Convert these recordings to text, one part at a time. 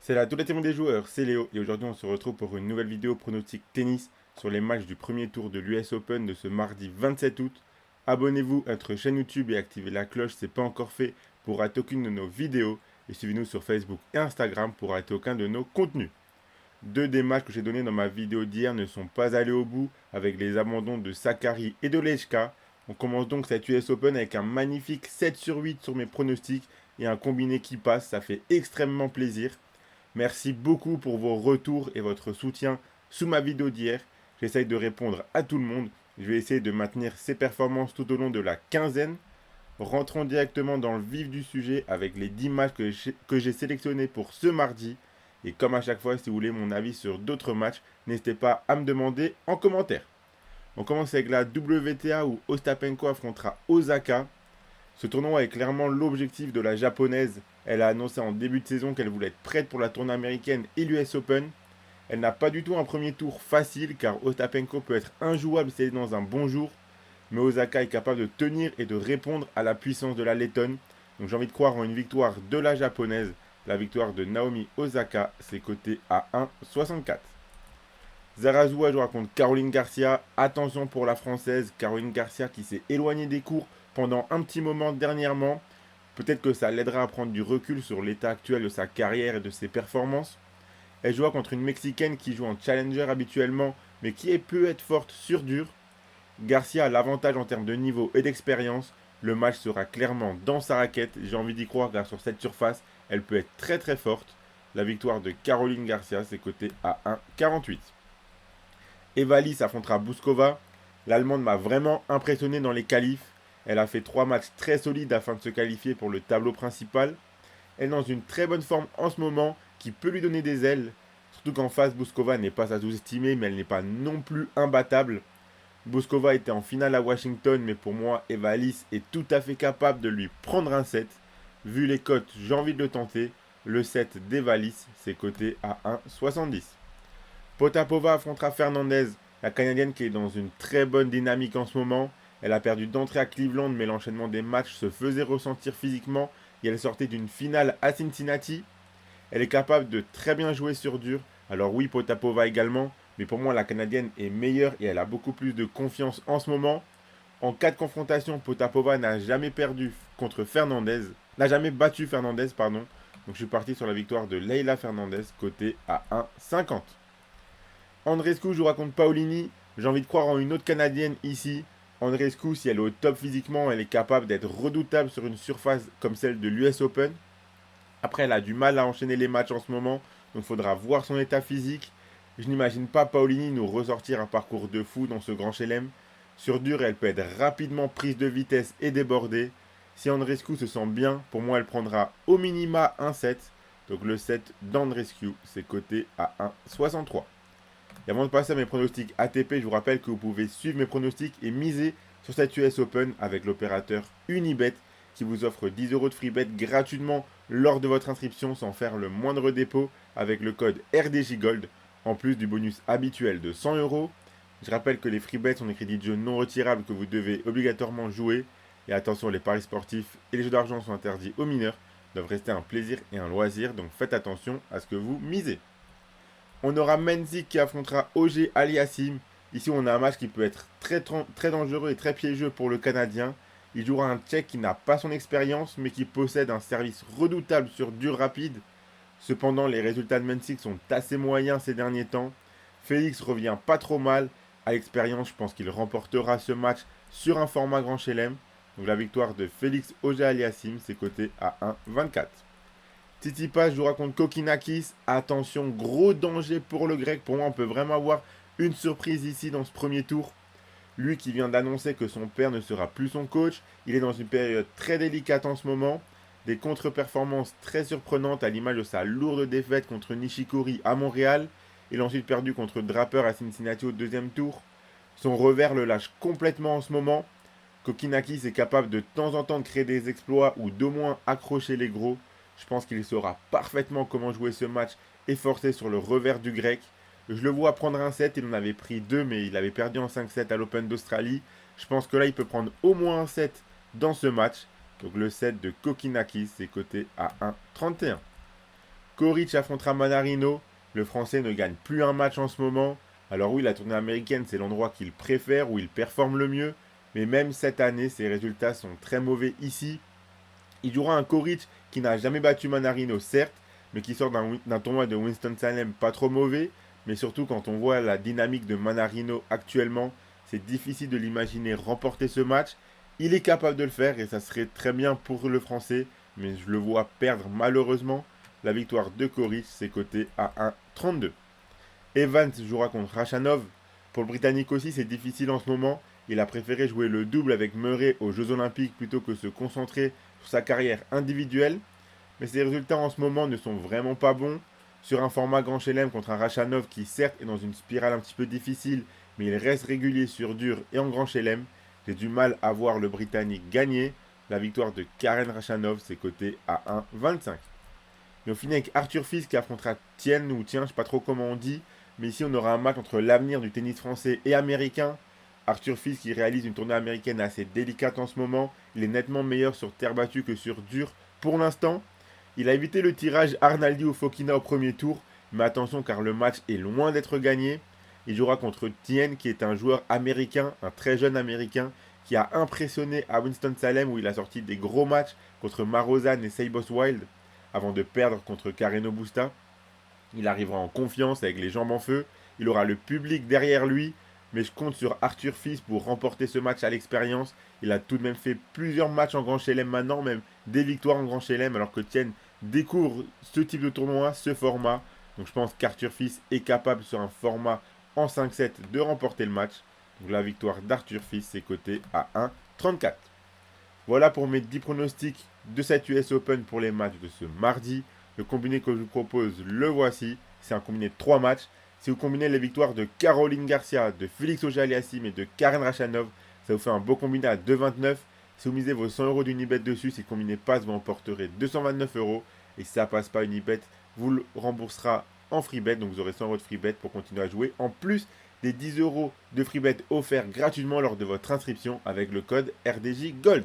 C'est la Tour des joueurs, c'est Léo et aujourd'hui on se retrouve pour une nouvelle vidéo pronostic tennis sur les matchs du premier tour de l'US Open de ce mardi 27 août. Abonnez-vous à notre chaîne YouTube et activez la cloche si ce n'est pas encore fait pour rater aucune de nos vidéos et suivez-nous sur Facebook et Instagram pour rater aucun de nos contenus. Deux des matchs que j'ai donnés dans ma vidéo d'hier ne sont pas allés au bout avec les abandons de Sakkari et de Lejka. On commence donc cette US Open avec un magnifique 7 sur 8 sur mes pronostics et un combiné qui passe, ça fait extrêmement plaisir. Merci beaucoup pour vos retours et votre soutien sous ma vidéo d'hier. J'essaye de répondre à tout le monde. Je vais essayer de maintenir ces performances tout au long de la quinzaine. Rentrons directement dans le vif du sujet avec les 10 matchs que j'ai sélectionnés pour ce mardi. Et comme à chaque fois, si vous voulez mon avis sur d'autres matchs, n'hésitez pas à me demander en commentaire. On commence avec la WTA où Ostapenko affrontera Osaka. Ce tournoi est clairement l'objectif de la japonaise. Elle a annoncé en début de saison qu'elle voulait être prête pour la tournée américaine et l'US Open. Elle n'a pas du tout un premier tour facile car Ostapenko peut être injouable si elle est dans un bon jour. Mais Osaka est capable de tenir et de répondre à la puissance de la Lettonne. Donc j'ai envie de croire en une victoire de la japonaise. La victoire de Naomi Osaka, c'est coté à 1,64. Zarazua jouera contre Caroline Garcia. Attention pour la française, Caroline Garcia qui s'est éloignée des cours pendant un petit moment dernièrement. Peut-être que ça l'aidera à prendre du recul sur l'état actuel de sa carrière et de ses performances. Elle jouera contre une Mexicaine qui joue en challenger habituellement, mais qui peut être forte sur dur. Garcia a l'avantage en termes de niveau et d'expérience. Le match sera clairement dans sa raquette. J'ai envie d'y croire car sur cette surface, elle peut être très très forte. La victoire de Caroline Garcia, c'est coté à 1,48. Evalis affrontera Bouskova. L'Allemande m'a vraiment impressionné dans les qualifs. Elle a fait 3 matchs très solides afin de se qualifier pour le tableau principal. Elle est dans une très bonne forme en ce moment qui peut lui donner des ailes. Surtout qu'en face, Bouskova n'est pas à sous-estimer, mais elle n'est pas non plus imbattable. Bouskova était en finale à Washington, mais pour moi, Evalis est tout à fait capable de lui prendre un set. Vu les cotes, j'ai envie de le tenter. Le set d'Evalis, c'est coté à 1,70. Potapova affrontera Fernandez, la Canadienne qui est dans une très bonne dynamique en ce moment. Elle a perdu d'entrée à Cleveland, mais l'enchaînement des matchs se faisait ressentir physiquement et elle sortait d'une finale à Cincinnati. Elle est capable de très bien jouer sur dur. Alors oui, Potapova également, mais pour moi la Canadienne est meilleure et elle a beaucoup plus de confiance en ce moment. En cas de confrontation, Potapova n'a jamais perdu contre Fernandez, n'a jamais battu Fernandez, pardon. Donc je suis parti sur la victoire de Leila Fernandez, côté à 1,50. Andreescu jouera contre Paolini. J'ai envie de croire en une autre Canadienne ici. Andreescu, si elle est au top physiquement, elle est capable d'être redoutable sur une surface comme celle de l'US Open. Après, elle a du mal à enchaîner les matchs en ce moment, donc il faudra voir son état physique. Je n'imagine pas Paolini nous ressortir un parcours de fou dans ce grand chelem. Sur dur, elle peut être rapidement prise de vitesse et débordée. Si Andreescu se sent bien, pour moi, elle prendra au minima un set. Donc le set d'Andreescu, c'est coté à 1,63. Et avant de passer à mes pronostics ATP, je vous rappelle que vous pouvez suivre mes pronostics et miser sur cette US Open avec l'opérateur Unibet qui vous offre 10 euros de free bet gratuitement lors de votre inscription sans faire le moindre dépôt avec le code RDJGold en plus du bonus habituel de 100 euros. Je rappelle que les free bets sont des crédits de jeu non retirables que vous devez obligatoirement jouer. Et attention, les paris sportifs et les jeux d'argent sont interdits aux mineurs, doivent rester un plaisir et un loisir, donc faites attention à ce que vous misez. On aura Menzik qui affrontera Auger Aliassime. Ici, on a un match qui peut être très dangereux et très piégeux pour le Canadien. Il jouera un Tchèque qui n'a pas son expérience, mais qui possède un service redoutable sur dur rapide. Cependant, les résultats de Menzik sont assez moyens ces derniers temps. Félix revient pas trop mal. À l'expérience, je pense qu'il remportera ce match sur un format grand chelem. Donc la victoire de Félix Auger Aliassime, c'est coté à 1,24. Tsitsipas jouera contre Kokinakis. Attention, gros danger pour le grec. Pour moi, on peut vraiment avoir une surprise ici dans ce premier tour. Lui qui vient d'annoncer que son père ne sera plus son coach. Il est dans une période très délicate en ce moment. Des contre-performances très surprenantes à l'image de sa lourde défaite contre Nishikori à Montréal. Il a ensuite perdu contre Draper à Cincinnati au deuxième tour. Son revers le lâche complètement en ce moment. Kokinakis est capable de temps en temps de créer des exploits ou d'au moins accrocher les gros. Je pense qu'il saura parfaitement comment jouer ce match et forcer sur le revers du grec. Je le vois prendre un set, il en avait pris deux, mais il avait perdu en 5-7 à l'Open d'Australie. Je pense que là, il peut prendre au moins un set dans ce match. Donc le set de Kokinakis, c'est coté à 1,31. Coric affrontera Manarino. Le Français ne gagne plus un match en ce moment. Alors oui, la tournée américaine, c'est l'endroit qu'il préfère, où il performe le mieux. Mais même cette année, ses résultats sont très mauvais ici. Il jouera un Coric qui n'a jamais battu Manarino, certes, mais qui sort d'un tournoi de Winston-Salem pas trop mauvais. Mais surtout, quand on voit la dynamique de Manarino actuellement, c'est difficile de l'imaginer remporter ce match. Il est capable de le faire et ça serait très bien pour le Français, mais je le vois perdre malheureusement. La victoire de Coric, c'est coté à 1,32. Evans jouera contre Khachanov. Pour le Britannique aussi, c'est difficile en ce moment. Il a préféré jouer le double avec Murray aux Jeux Olympiques plutôt que se concentrer sur sa carrière individuelle. Mais ses résultats en ce moment ne sont vraiment pas bons. Sur un format Grand Chelem contre un Khachanov qui certes est dans une spirale un petit peu difficile, mais il reste régulier sur dur et en Grand Chelem, j'ai du mal à voir le Britannique gagner. La victoire de Karen Khachanov, c'est coté à 1,25. Et on finit avec Arthur Fils qui affrontera Tien ou Tien, je ne sais pas trop comment on dit. Mais ici, on aura un match entre l'avenir du tennis français et américain. Arthur Fils qui réalise une tournée américaine assez délicate en ce moment. Il est nettement meilleur sur terre battue que sur dur pour l'instant. Il a évité le tirage Arnaldi ou Fokina au premier tour. Mais attention car le match est loin d'être gagné. Il jouera contre Tien qui est un joueur américain, un très jeune américain qui a impressionné à Winston-Salem où il a sorti des gros matchs contre Marozan et Seibos Wild avant de perdre contre Carreno Busta. Il arrivera en confiance avec les jambes en feu. Il aura le public derrière lui. Mais je compte sur Arthur Fils pour remporter ce match à l'expérience. Il a tout de même fait plusieurs matchs en Grand Chelem maintenant, même des victoires en Grand Chelem, alors que Tien découvre ce type de tournoi, ce format. Donc je pense qu'Arthur Fils est capable sur un format en 5-7 de remporter le match. Donc la victoire d'Arthur Fils est cotée à 1,34. Voilà pour mes 10 pronostics de cette US Open pour les matchs de ce mardi. Le combiné que je vous propose, le voici. C'est un combiné de 3 matchs. Si vous combinez les victoires de Caroline Garcia, de Félix Auger-Aliassime et de Karen Khachanov, ça vous fait un beau combiné à 2,29. Si vous misez vos 100 euros d'Unibet dessus, si le combiné passe, vous emporterez 229 euros. Et si ça passe pas Unibet, vous le remboursera en freebet. Donc vous aurez 100 euros de freebet pour continuer à jouer. En plus des 10 euros de freebet offerts gratuitement lors de votre inscription avec le code RDJ Gold.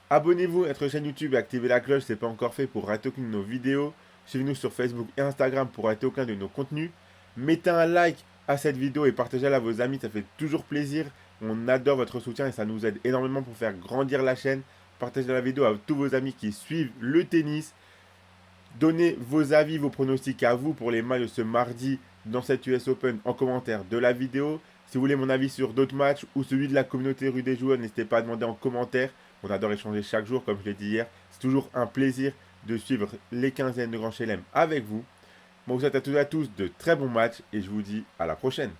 Abonnez-vous à notre chaîne YouTube et activez la cloche si ce n'est pas encore fait pour rater aucune de nos vidéos. Suivez-nous sur Facebook et Instagram pour rater aucun de nos contenus. Mettez un like à cette vidéo et partagez-la à vos amis, ça fait toujours plaisir. On adore votre soutien et ça nous aide énormément pour faire grandir la chaîne. Partagez la vidéo à tous vos amis qui suivent le tennis. Donnez vos avis, vos pronostics à vous pour les matchs de ce mardi dans cette US Open en commentaire de la vidéo. Si vous voulez mon avis sur d'autres matchs ou celui de la communauté rue des joueurs, n'hésitez pas à demander en commentaire. On adore échanger chaque jour, comme je l'ai dit hier. C'est toujours un plaisir de suivre les quinzaines de Grand Chelem avec vous. Moi, je vous souhaite à toutes et à tous de très bons matchs et je vous dis à la prochaine.